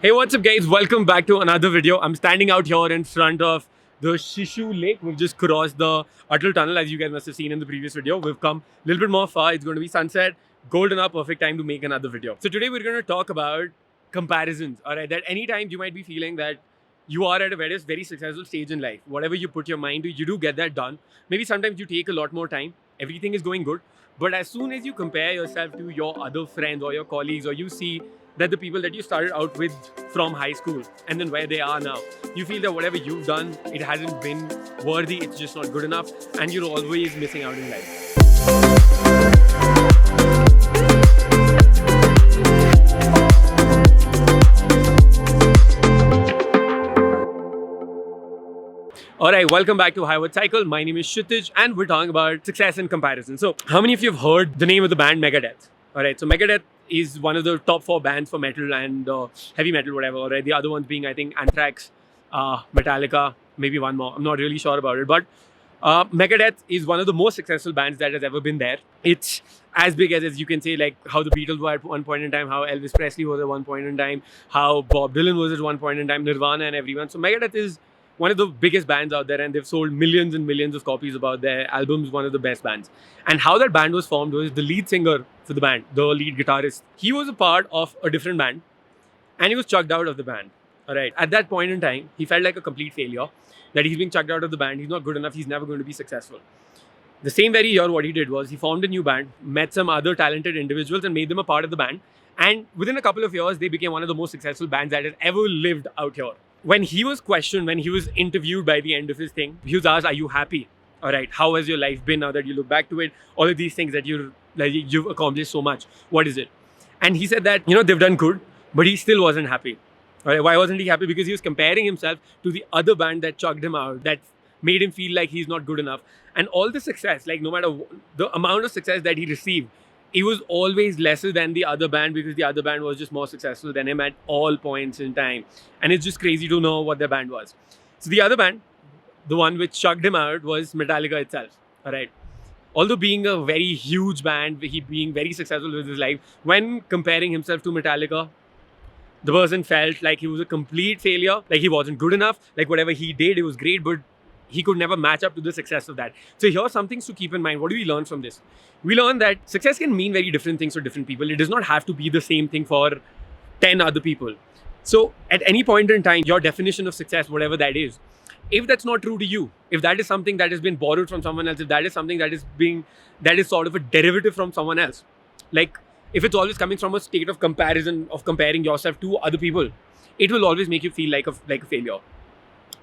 Hey, what's up guys? Welcome back to another video. I'm standing out here in front of the Shishu Lake. We've just crossed the Atal Tunnel, as you guys must have seen in the previous video. We've come a little bit more far. It's going to be sunset, golden hour, perfect time to make another video. So today we're going to talk about comparisons. Alright, that anytime you might be feeling that you are at a very successful stage in life. Whatever you put your mind to, you do get that done. Maybe sometimes you take a lot more time. Everything is going good. But as soon as you compare yourself to your other friends or your colleagues, or you see that the people that you started out with from high school and then where they are now, you feel that whatever you've done, it hasn't been worthy, it's just not good enough, and you're always missing out in life. Alright, welcome back to Highward Cycle. My name is Kshitij and we're talking about success and comparison. So, how many of you have heard the name of the band Megadeth? Alright, so Megadeth is one of the top 4 bands for metal and heavy metal, whatever. Alright, the other ones being, I think, Anthrax, Metallica, maybe one more. I'm not really sure about it. But Megadeth is one of the most successful bands that has ever been there. It's as big as you can say, like how the Beatles were at one point in time, how Elvis Presley was at one point in time, how Bob Dylan was at one point in time, Nirvana and everyone. So Megadeth is one of the biggest bands out there, and they've sold millions and millions of copies about their albums, one of the best bands. And how that band was formed was the lead singer for the band, the lead guitarist, he was a part of a different band and he was chucked out of the band. Alright, at that point in time, he felt like a complete failure, that he's being chucked out of the band, he's not good enough, he's never going to be successful. The same very year, what he did was he formed a new band, met some other talented individuals and made them a part of the band. And within a couple of years, they became one of the most successful bands that has ever lived out here. When he was questioned, when he was interviewed by the end of his thing, he was asked, "Are you happy? All right, how has your life been now that you look back to it? All of these things that you've accomplished so much. What is it?" And he said that they've done good, but he still wasn't happy. All right, why wasn't he happy? Because he was comparing himself to the other band that chucked him out, that made him feel like he's not good enough. And all the success, like no matter the amount of success that he received, it was always lesser than the other band because the other band was just more successful than him at all points in time. And it's just crazy to know what their band was. So the other band, the one which chucked him out, was Metallica itself. All right. Although being a very huge band, he being very successful with his life, when comparing himself to Metallica, the person felt like he was a complete failure, like he wasn't good enough, like whatever he did, it was great, but he could never match up to the success of that. So here are some things to keep in mind. What do we learn from this? We learn that success can mean very different things for different people. It does not have to be the same thing for 10 other people. So at any point in time, your definition of success, whatever that is, if that's not true to you, if that is something that has been borrowed from someone else, if that is something that is sort of a derivative from someone else, like if it's always coming from a state of comparison, of comparing yourself to other people, it will always make you feel like a failure.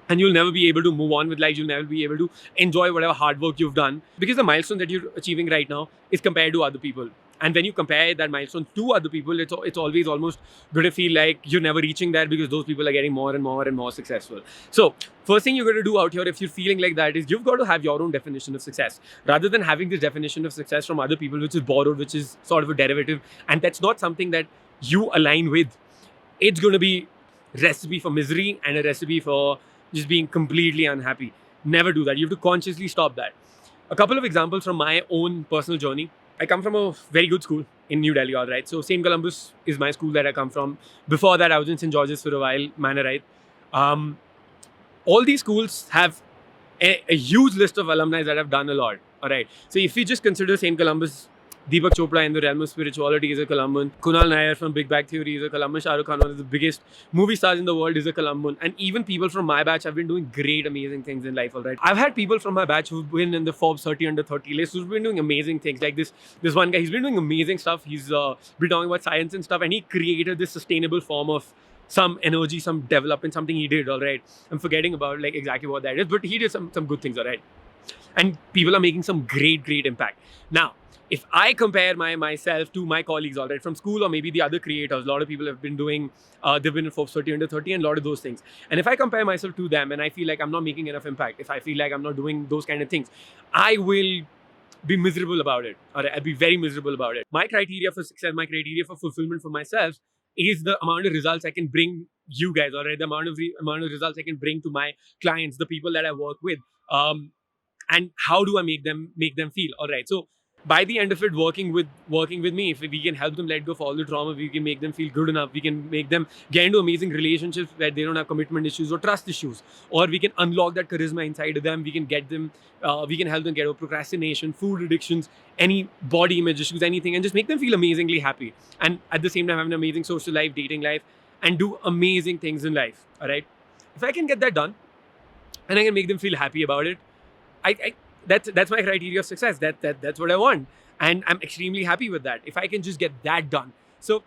And you'll never be able to move on with life. You'll never be able to enjoy whatever hard work you've done because the milestone that you're achieving right now is compared to other people. And when you compare that milestone to other people, it's always almost going to feel like you're never reaching there because those people are getting more and more and more successful. So first thing you're going to do out here, if you're feeling like that, is you've got to have your own definition of success rather than having this definition of success from other people, which is borrowed, which is sort of a derivative. And that's not something that you align with. It's going to be recipe for misery and a recipe for just being completely unhappy. Never do that. You have to consciously stop that. A couple of examples from my own personal journey. I come from a very good school in New Delhi, all right. So St. Columbus is my school that I come from. Before that, I was in St. George's for a while, Manor. All these schools have a huge list of alumni that have done a lot, all right. So if you just consider St. Columbus, Deepak Chopra in the realm of spirituality is a Columban. Kunal Nair from Big Bang Theory is a Columban. Shah Rukh Khan, one of the biggest movie stars in the world, is a Columban. And even people from my batch have been doing great, amazing things in life, alright. I've had people from my batch who've been in the Forbes 30 under 30 list who've been doing amazing things. Like this one guy, he's been doing amazing stuff. He's been talking about science and stuff, and he created this sustainable form of some energy, some development, something he did, alright. I'm forgetting about like exactly what that is, but he did some good things, alright. And people are making some great impact. Now, if I compare myself to my colleagues, all right, from school or maybe the other creators, a lot of people have been doing, they've been in Forbes 30 under 30 and a lot of those things. And if I compare myself to them and I feel like I'm not making enough impact, if I feel like I'm not doing those kind of things, I will be miserable about it. All right, I'll be very miserable about it. My criteria for success, my criteria for fulfillment for myself is the amount of results I can bring you guys, all right, the amount of results I can bring to my clients, the people that I work with. And how do I make them feel? All right. So by the end of it, working with me, if we can help them let go of all the trauma, we can make them feel good enough, we can make them get into amazing relationships where they don't have commitment issues or trust issues, or we can unlock that charisma inside of them, we can get them, we can help them get over procrastination, food addictions, any body image issues, anything, and just make them feel amazingly happy, and at the same time have an amazing social life, dating life, and do amazing things in life. All right, if I can get that done and I can make them feel happy about it, I that's my criteria of success. That's what I want, and I'm extremely happy with that. If I can just get that done. So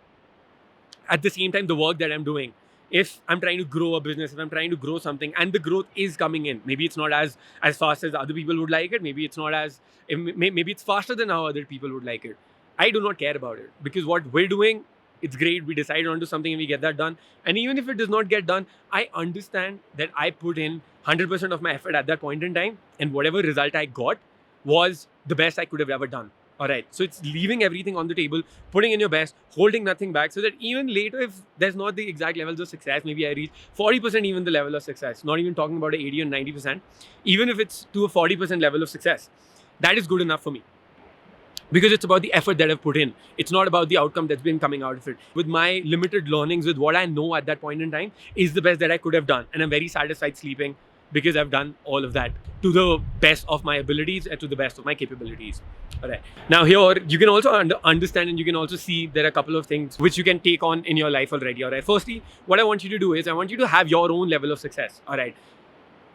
at the same time, the work that I'm doing, if I'm trying to grow a business, if I'm trying to grow something, and the growth is coming in, maybe it's not as fast as other people would like it. Maybe it's not as maybe it's faster than how other people would like it. I do not care about it, because what we're doing, it's great. We decide onto something and we get that done. And even if it does not get done, I understand that I put in 100% of my effort at that point in time, and whatever result I got was the best I could have ever done. All right. So it's leaving everything on the table, putting in your best, holding nothing back, so that even later, if there's not the exact levels of success, maybe I reach 40% even the level of success, not even talking about 80 or 90%, even if it's to a 40% level of success, that is good enough for me. Because it's about the effort that I've put in. It's not about the outcome that's been coming out of it. With my limited learnings, with what I know at that point in time, is the best that I could have done. And I'm very satisfied sleeping because I've done all of that to the best of my abilities and to the best of my capabilities. All right. Now here, you can also understand, and you can also see there are a couple of things which you can take on in your life already. All right. Firstly, what I want you to do is I want you to have your own level of success. All right.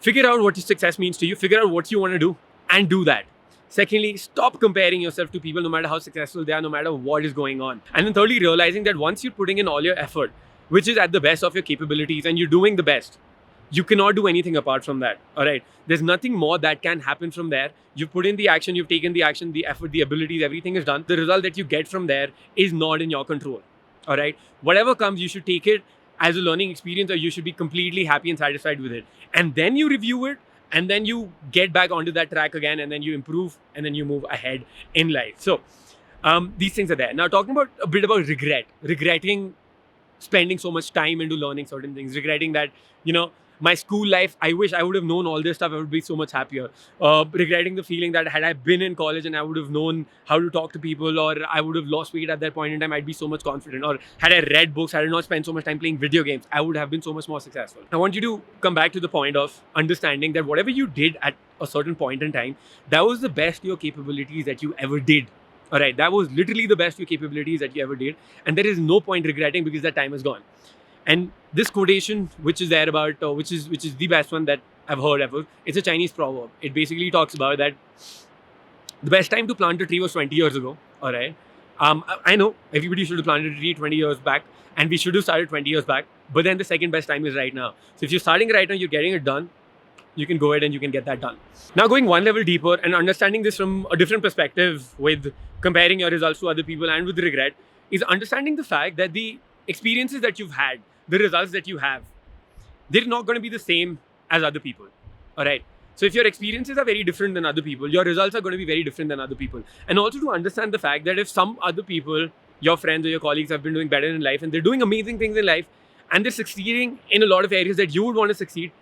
Figure out what success means to you. Figure out what you want to do and do that. Secondly, stop comparing yourself to people, no matter how successful they are, no matter what is going on. And then thirdly, realizing that once you're putting in all your effort, which is at the best of your capabilities, and you're doing the best, you cannot do anything apart from that. All right. There's nothing more that can happen from there. You've put in the action, you've taken the action, the effort, the abilities, everything is done. The result that you get from there is not in your control. All right. Whatever comes, you should take it as a learning experience, or you should be completely happy and satisfied with it. And then you review it, and then you get back onto that track again, and then you improve, and then you move ahead in life. So these things are there. Now, talking about a bit about regretting spending so much time into learning certain things, regretting that, my school life, I wish I would have known all this stuff, I would be so much happier. Regretting the feeling that had I been in college and I would have known how to talk to people, or I would have lost weight at that point in time, I'd be so much confident. Or had I read books, had I not spent so much time playing video games, I would have been so much more successful. I want you to come back to the point of understanding that whatever you did at a certain point in time, that was the best your capabilities that you ever did. All right, that was literally the best your capabilities that you ever did. And there is no point regretting, because that time is gone. And this quotation, which is there about, which is the best one that I've heard ever, it's a Chinese proverb. It basically talks about that the best time to plant a tree was 20 years ago. All right. I know everybody should have planted a tree 20 years back, and we should have started 20 years back. But then the second best time is right now. So if you're starting right now, you're getting it done, you can go ahead and you can get that done. Now, going one level deeper and understanding this from a different perspective, with comparing your results to other people and with regret, is understanding the fact that the experiences that you've had, the results that you have, they're not going to be the same as other people. All right. So if your experiences are very different than other people, your results are going to be very different than other people. And also to understand the fact that if some other people, your friends or your colleagues, have been doing better in life, and they're doing amazing things in life, and they're succeeding in a lot of areas that you would want to succeed,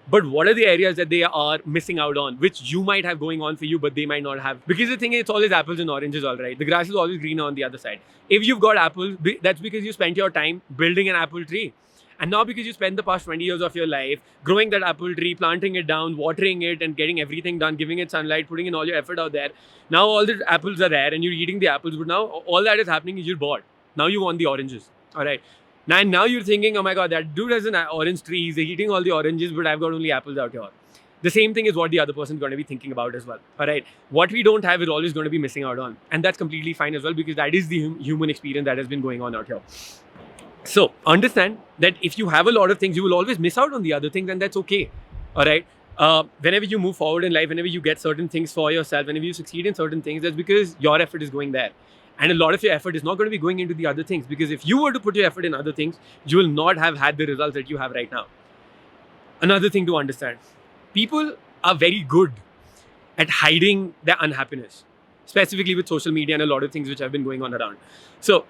but what are the areas that they are missing out on, which you might have going on for you, but they might not have? Because the thing is, it's always apples and oranges, all right? The grass is always greener on the other side. If you've got apples, that's because you spent your time building an apple tree. And now because you spent the past 20 years of your life growing that apple tree, planting it down, watering it, and getting everything done, giving it sunlight, putting in all your effort out there, now all the apples are there and you're eating the apples. But now all that is happening is you're bored. Now you want the oranges, all right? Now you're thinking, oh my God, that dude has an orange tree. He's eating all the oranges, but I've got only apples out here. The same thing is what the other person's going to be thinking about as well. All right. What we don't have, we're always going to be missing out on. And that's completely fine as well, because that is the human experience that has been going on out here. So understand that if you have a lot of things, you will always miss out on the other things, and that's okay. All right. Whenever you move forward in life, whenever you get certain things for yourself, whenever you succeed in certain things, that's because your effort is going there. And a lot of your effort is not going to be going into the other things, because if you were to put your effort in other things, you will not have had the results that you have right now. Another thing to understand, people are very good at hiding their unhappiness, specifically with social media and a lot of things which have been going on around. So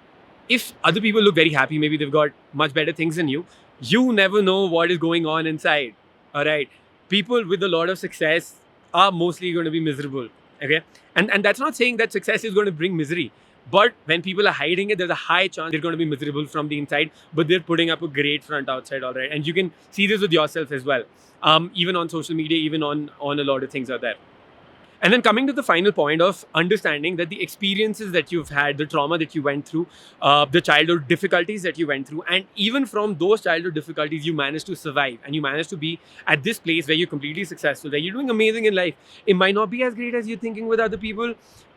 if other people look very happy, maybe they've got much better things than you, you never know what is going on inside. All right. People with a lot of success are mostly going to be miserable. Okay, and that's not saying that success is going to bring misery. But when people are hiding it, there's a high chance they're going to be miserable from the inside, but they're putting up a great front outside, all right. And you can see this with yourself as well, even on social media, even on a lot of things out there. And then coming to the final point of understanding that the experiences that you've had, the trauma that you went through, the childhood difficulties that you went through, and even from those childhood difficulties, you managed to survive and you managed to be at this place where you're completely successful, where you're doing amazing in life. It might not be as great as you're thinking with other people,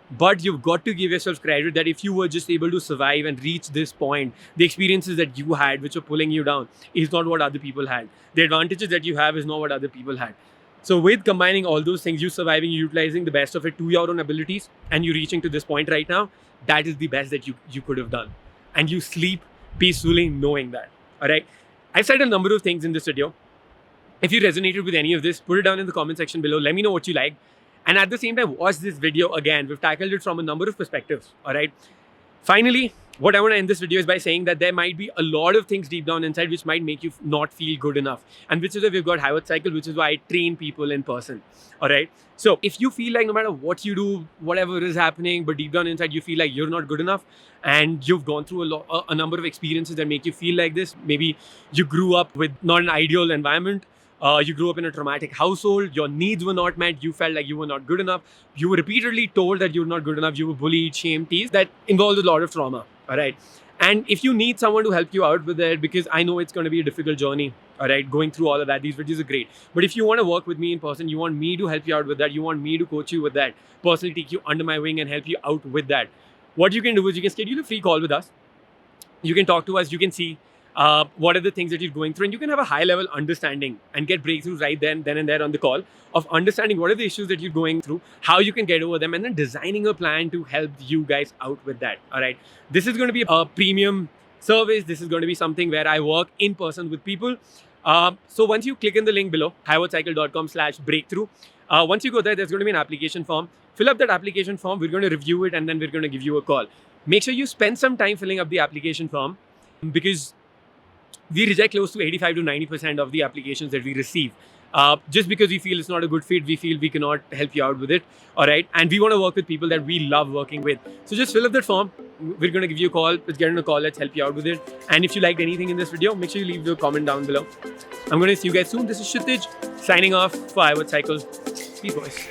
but you've got to give yourself credit that if you were just able to survive and reach this point, the experiences that you had, which are pulling you down, is not what other people had. The advantages that you have is not what other people had. So with combining all those things, you surviving, you utilizing the best of it to your own abilities, and you reaching to this point right now, that is the best that you could have done. And you sleep peacefully knowing that. All right. I've said a number of things in this video. If you resonated with any of this, put it down in the comment section below. Let me know what you like. And at the same time, watch this video again. We've tackled it from a number of perspectives. All right. Finally, what I want to end this video is by saying that there might be a lot of things deep down inside which might make you not feel good enough. And which is why we've got High Cycle, which is why I train people in person. All right. So if you feel like no matter what you do, whatever is happening, but deep down inside you feel like you're not good enough, and you've gone through a number of experiences that make you feel like this. Maybe you grew up with not an ideal environment. You grew up in a traumatic household, your needs were not met, you felt like you were not good enough, you were repeatedly told that you're not good enough, you were bullied, shamed, teased. That involves a lot of trauma, all right? And if you need someone to help you out with it, because I know it's going to be a difficult journey, all right, going through all of that, these videos are great. But if you want to work with me in person, you want me to help you out with that, you want me to coach you with that, personally take you under my wing and help you out with that, what you can do is you can schedule a free call with us. You can talk to us, you can see what are the things that you're going through, and you can have a high level understanding and get breakthroughs right then and there on the call of understanding what are the issues that you're going through, how you can get over them, and then designing a plan to help you guys out with that. All right. This is going to be a premium service. This is going to be something where I work in person with people. So once you click in the link below, highwordcycle.com/breakthrough, once you go there, there's going to be an application form. Fill up that application form. We're going to review it and then we're going to give you a call. Make sure you spend some time filling up the application form, because we reject close to 85 to 90% of the applications that we receive. Just because we feel it's not a good fit, we feel we cannot help you out with it. All right. And we want to work with people that we love working with. So just fill up that form. We're going to give you a call. Let's get on a call. Let's help you out with it. And if you liked anything in this video, make sure you leave the comment down below. I'm going to see you guys soon. This is Kshitij signing off for High Cycle. Peace, boys.